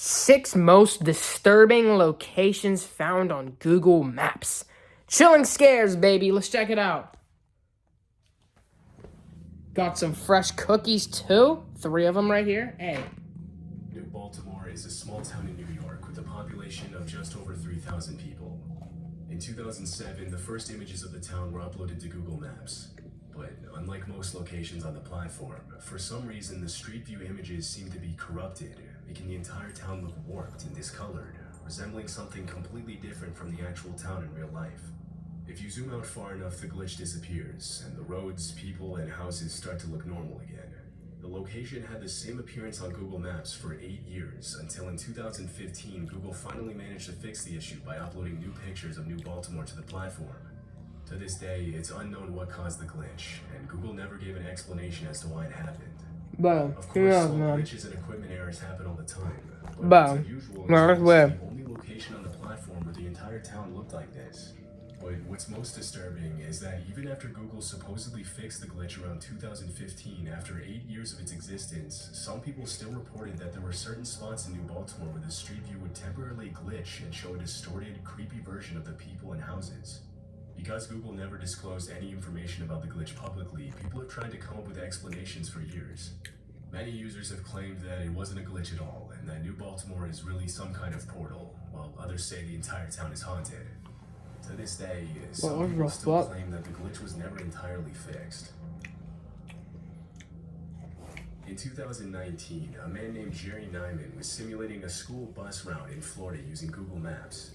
6 most disturbing locations found on Google Maps. Chilling scares, baby. Let's check it out. Got some fresh cookies, too. 3 of them right here. Hey. New Baltimore is a small town in New York with a population of just over 3,000 people. In 2007, the first images of the town were uploaded to Google Maps. But unlike most locations on the platform, for some reason the Street View images seem to be corrupted, making the entire town look warped and discolored, resembling something completely different from the actual town in real life. If you zoom out far enough, the glitch disappears, and the roads, people, and houses start to look normal again. The location had the same appearance on Google Maps for 8 years, until in 2015, Google finally managed to fix the issue by uploading new pictures of New Baltimore to the platform. To this day, it's unknown what caused the glitch, and Google never gave an explanation as to why it happened. Bro, Of course, glitches and equipment errors happen all the time, but Bro. what's unusual No, is where? it's the only location on the platform where the entire town looked like this. But what's most disturbing is that even after Google supposedly fixed the glitch around 2015, after 8 years of its existence, some people still reported that there were certain spots in New Baltimore where the Street View would temporarily glitch and show a distorted, creepy version of the people and houses. Because Google never disclosed any information about the glitch publicly, people have tried to come up with explanations for years. Many users have claimed that it wasn't a glitch at all, and that New Baltimore is really some kind of portal, while others say the entire town is haunted. To this day, some people still claim that the glitch was never entirely fixed. In 2019, a man named Jerry Nyman was simulating a school bus route in Florida using Google Maps.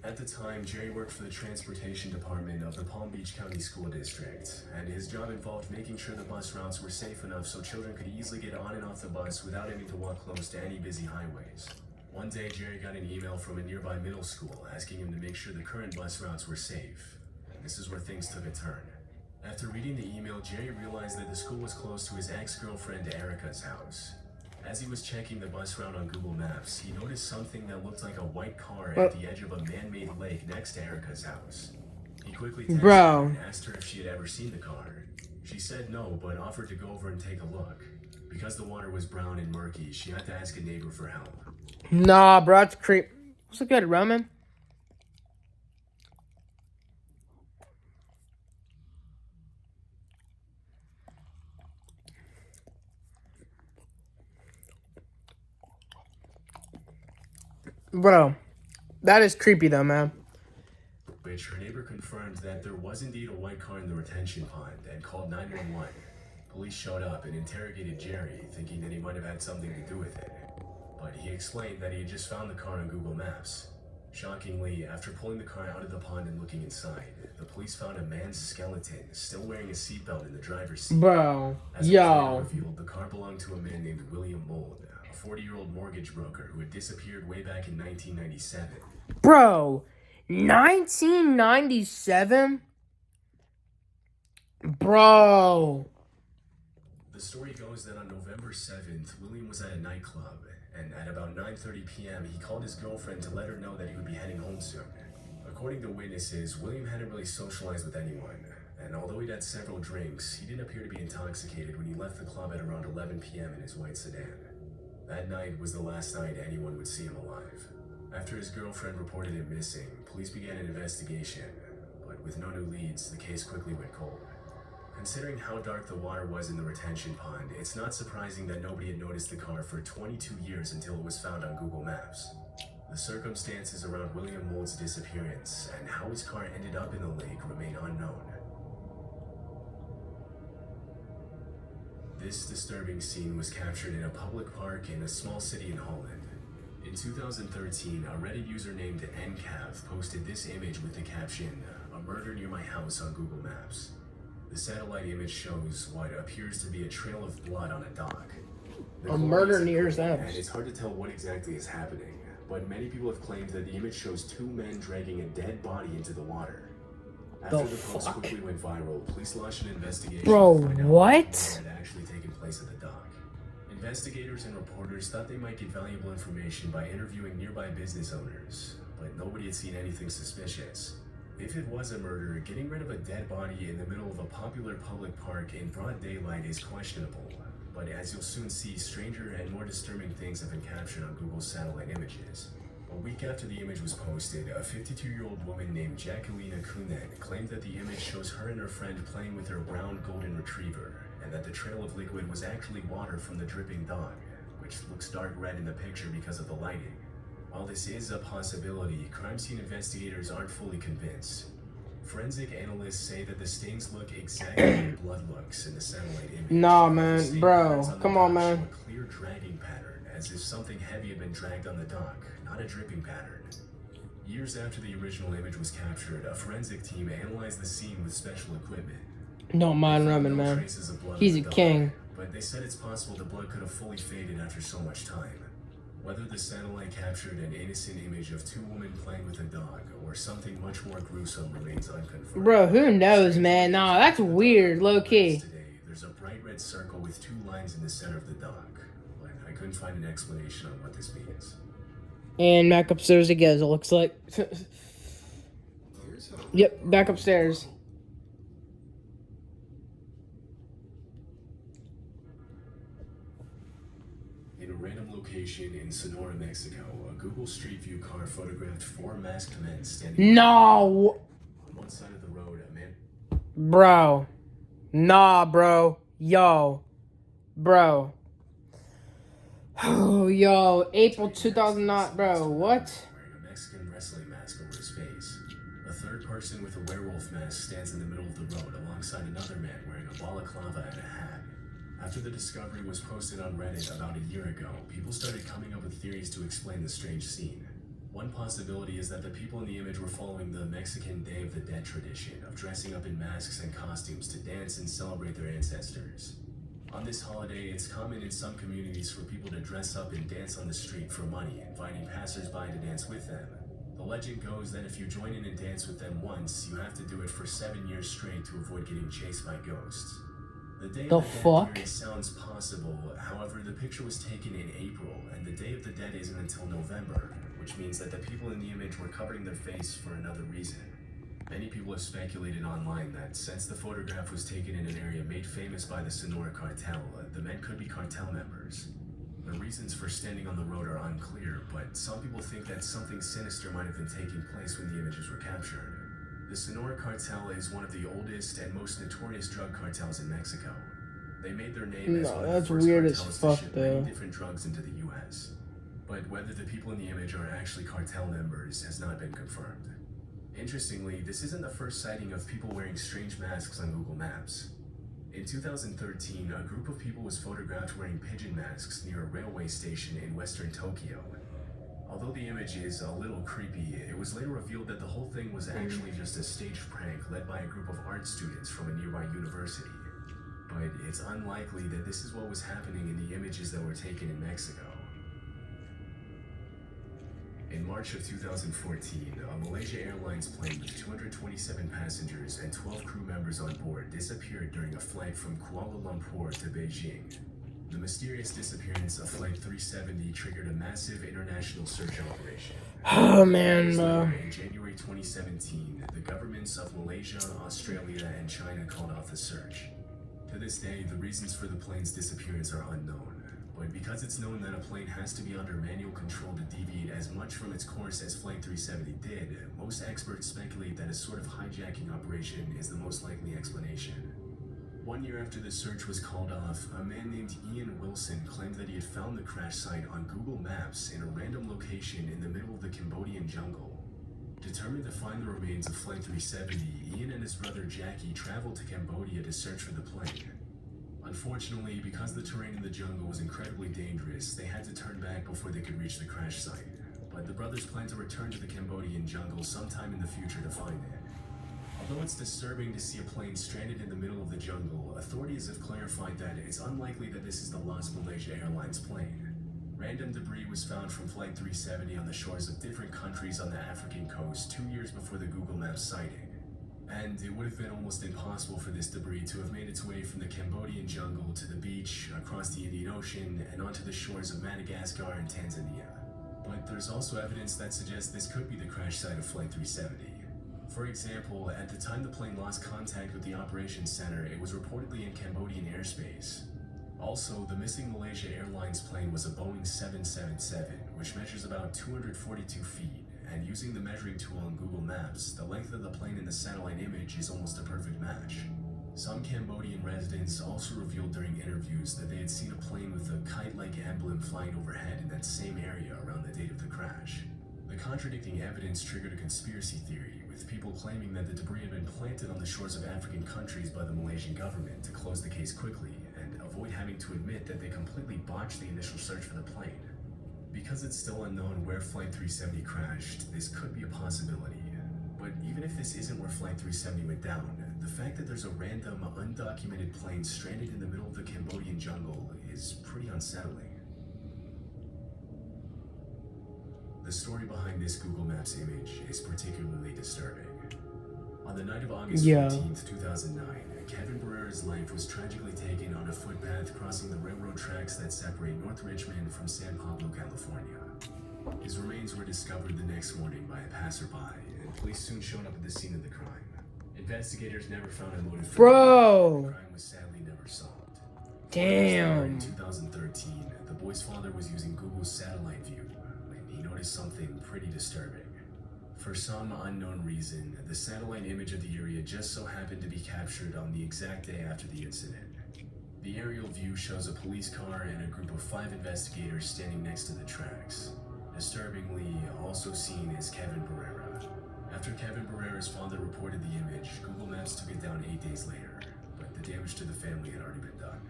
At the time, Jerry worked for the transportation department of the Palm Beach County School District, and his job involved making sure the bus routes were safe enough so children could easily get on and off the bus without having to walk close to any busy highways. One day, Jerry got an email from a nearby middle school asking him to make sure the current bus routes were safe. And this is where things took a turn. After reading the email, Jerry realized that the school was close to his ex-girlfriend Erica's house. As he was checking the bus route on Google Maps, he noticed something that looked like a white car at the edge of a man-made lake next to Erica's house. He quickly texted her and asked her if she had ever seen the car. She said no, but offered to go over and take a look. Because the water was brown and murky, she had to ask a neighbor for help. Nah, bro, it's creep. What's it good, Roman? Bro, that is creepy though, man. Which her neighbor confirmed that there was indeed a white car in the retention pond and called 911. Police showed up and interrogated Jerry, thinking that he might have had something to do with it. But he explained that he had just found the car on Google Maps. Shockingly, after pulling the car out of the pond and looking inside, the police found a man's skeleton still wearing a seatbelt in the driver's seat. Bro, As it was later revealed, the car belonged to a man named William Mould, a 40-year-old mortgage broker who had disappeared way back in 1997. Bro, 1997? Bro. The story goes that on November 7th, William was at a nightclub, and at about 9:30 p.m., he called his girlfriend to let her know that he would be heading home soon. According to witnesses, William hadn't really socialized with anyone, and although he'd had several drinks, he didn't appear to be intoxicated when he left the club at around 11 p.m. in his white sedan. That night was the last night anyone would see him alive. After his girlfriend reported him missing, police began an investigation, but with no new leads, the case quickly went cold. Considering how dark the water was in the retention pond, it's not surprising that nobody had noticed the car for 22 years until it was found on Google Maps. The circumstances around William Mould's disappearance and how his car ended up in the lake remain unknown. This disturbing scene was captured in a public park in a small city in Holland. In 2013, a Reddit user named NCAV posted this image with the caption, "A murder near my house" on Google Maps. The satellite image shows what appears to be a trail of blood on a dock. A murder near his house. And it's hard to tell what exactly is happening, but many people have claimed that the image shows 2 men dragging a dead body into the water. After the post quickly went viral, police launched an investigation to find out what had actually taken place at the dock. Investigators and reporters thought they might get valuable information by interviewing nearby business owners, but nobody had seen anything suspicious. If it was a murder, getting rid of a dead body in the middle of a popular public park in broad daylight is questionable. But as you'll soon see, stranger and more disturbing things have been captured on Google's satellite images. A week after the image was posted, a 52-year-old woman named Jacqueline Kunen claimed that the image shows her and her friend playing with her brown golden retriever, and that the trail of liquid was actually water from the dripping dog, which looks dark red in the picture because of the lighting. While this is a possibility, crime scene investigators aren't fully convinced. Forensic analysts say that the stains look exactly like blood looks in the satellite image. Nah, The man, stain bro, patterns the come on, dock show man. a clear dragging pattern, as if something heavy had been dragged on the dock, not a dripping pattern. Years after the original image was captured, a forensic team analyzed the scene with special equipment. Don't mind They found Roman, no man. traces of blood He's on a the dock, king. but they said it's possible the blood could have fully faded after so much time. Whether the satellite captured an innocent image of two women playing with a dog or something much more gruesome remains unconfirmed. Bro, who knows, man? Nah, that's weird, low-key. Today, there's a bright red circle with two lines in the center of the dog, but I couldn't find an explanation on what this means. And back upstairs it goes, it looks like. Yep, back upstairs. In a random location in Sonora, Mexico, a Google Street View car photographed four masked men standing No! on one side of the road. A man Bro. Nah, bro. Yo. Bro. Oh, yo. April 2009. Bro, what? wearing a Mexican wrestling mask over his face. A third person with a werewolf mask stands in the middle of the road alongside another man wearing a balaclava and a hat. After the discovery was posted on Reddit about a year ago, people started coming up with theories to explain the strange scene. One possibility is that the people in the image were following the Mexican Day of the Dead tradition of dressing up in masks and costumes to dance and celebrate their ancestors. On this holiday, it's common in some communities for people to dress up and dance on the street for money, inviting passersby to dance with them. The legend goes that if you join in and dance with them once, you have to do it for 7 years straight to avoid getting chased by ghosts. The Day The of the Dead fuck? theory sounds possible, however, the picture was taken in April, and the Day of the Dead isn't until November, which means that the people in the image were covering their face for another reason. Many people have speculated online that since the photograph was taken in an area made famous by the Sonora cartel, the men could be cartel members. The reasons for standing on the road are unclear, but some people think that something sinister might have been taking place when the images were captured. The Sonora cartel is one of the oldest and most notorious drug cartels in Mexico. They made their name as No, one of that's the first weird as cartels fuck, to ship though. many different drugs into the U.S. But whether the people in the image are actually cartel members has not been confirmed. Interestingly, this isn't the first sighting of people wearing strange masks on Google Maps. In 2013, a group of people was photographed wearing pigeon masks near a railway station in western Tokyo. Although the image is a little creepy, it was later revealed that the whole thing was actually just a staged prank led by a group of art students from a nearby university. But it's unlikely that this is what was happening in the images that were taken in Mexico. In March of 2014, a Malaysia Airlines plane with 227 passengers and 12 crew members on board disappeared during a flight from Kuala Lumpur to Beijing. The mysterious disappearance of Flight 370 triggered a massive international search operation. Oh, man, bro. In January 2017, the governments of Malaysia, Australia, and China called off the search. To this day, the reasons for the plane's disappearance are unknown. But because it's known that a plane has to be under manual control to deviate as much from its course as Flight 370 did, most experts speculate that a sort of hijacking operation is the most likely explanation. 1 year after the search was called off, a man named Ian Wilson claimed that he had found the crash site on Google Maps in a random location in the middle of the Cambodian jungle. Determined to find the remains of Flight 370, Ian and his brother Jackie traveled to Cambodia to search for the plane. Unfortunately, because the terrain in the jungle was incredibly dangerous, they had to turn back before they could reach the crash site. But the brothers plan to return to the Cambodian jungle sometime in the future to find it. Although it's disturbing to see a plane stranded in the middle of the jungle, authorities have clarified that it's unlikely that this is the lost Malaysia Airlines plane. Random debris was found from Flight 370 on the shores of different countries on the African coast 2 years before the Google Maps sighting. And it would have been almost impossible for this debris to have made its way from the Cambodian jungle to the beach, across the Indian Ocean, and onto the shores of Madagascar and Tanzania. But there's also evidence that suggests this could be the crash site of Flight 370. For example, at the time the plane lost contact with the operations center, it was reportedly in Cambodian airspace. Also, the missing Malaysia Airlines plane was a Boeing 777, which measures about 242 feet, and using the measuring tool on Google Maps, the length of the plane in the satellite image is almost a perfect match. Some Cambodian residents also revealed during interviews that they had seen a plane with a kite-like emblem flying overhead in that same area around the date of the crash. The contradicting evidence triggered a conspiracy theory, with people claiming that the debris had been planted on the shores of African countries by the Malaysian government to close the case quickly and avoid having to admit that they completely botched the initial search for the plane. Because it's still unknown where Flight 370 crashed, this could be a possibility. But even if this isn't where Flight 370 went down, the fact that there's a random, undocumented plane stranded in the middle of the Cambodian jungle is pretty unsettling. The story behind this Google Maps image is particularly disturbing. On the night of August 14th, 2009, Kevin Barrera's life was tragically taken on a footpath crossing the railroad tracks that separate North Richmond from San Pablo, California. His remains were discovered the next morning by a passerby, and police soon showed up at the scene of the crime. Investigators never found a motive for the crime was sadly never solved. Damn. In 2013, the boy's father was using Google's satellite view when he noticed something pretty disturbing. For some unknown reason, the satellite image of the area just so happened to be captured on the exact day after the incident. The aerial view shows a police car and a group of 5 investigators standing next to the tracks. Disturbingly, also seen is Kevin Barrera. After Kevin Barrera's father reported the image, Google Maps took it down 8 days later, but the damage to the family had already been done.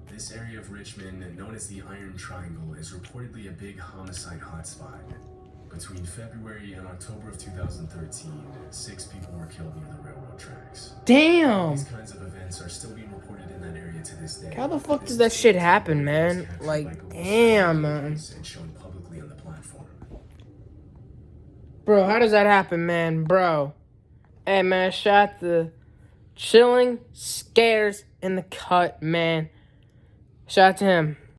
This area of Richmond, known as the Iron Triangle, is reportedly a big homicide hotspot. Between February and October of 2013, 6 people were killed near the railroad tracks. Damn. These kinds of events are still being reported in that area to this day. How the fuck does that shit happen, man? Like, damn, man. And shown publicly on the platform. Bro, how does that happen, man? Bro. Hey, man, shout the Chilling Scares in the Cut, man. Shout out to him.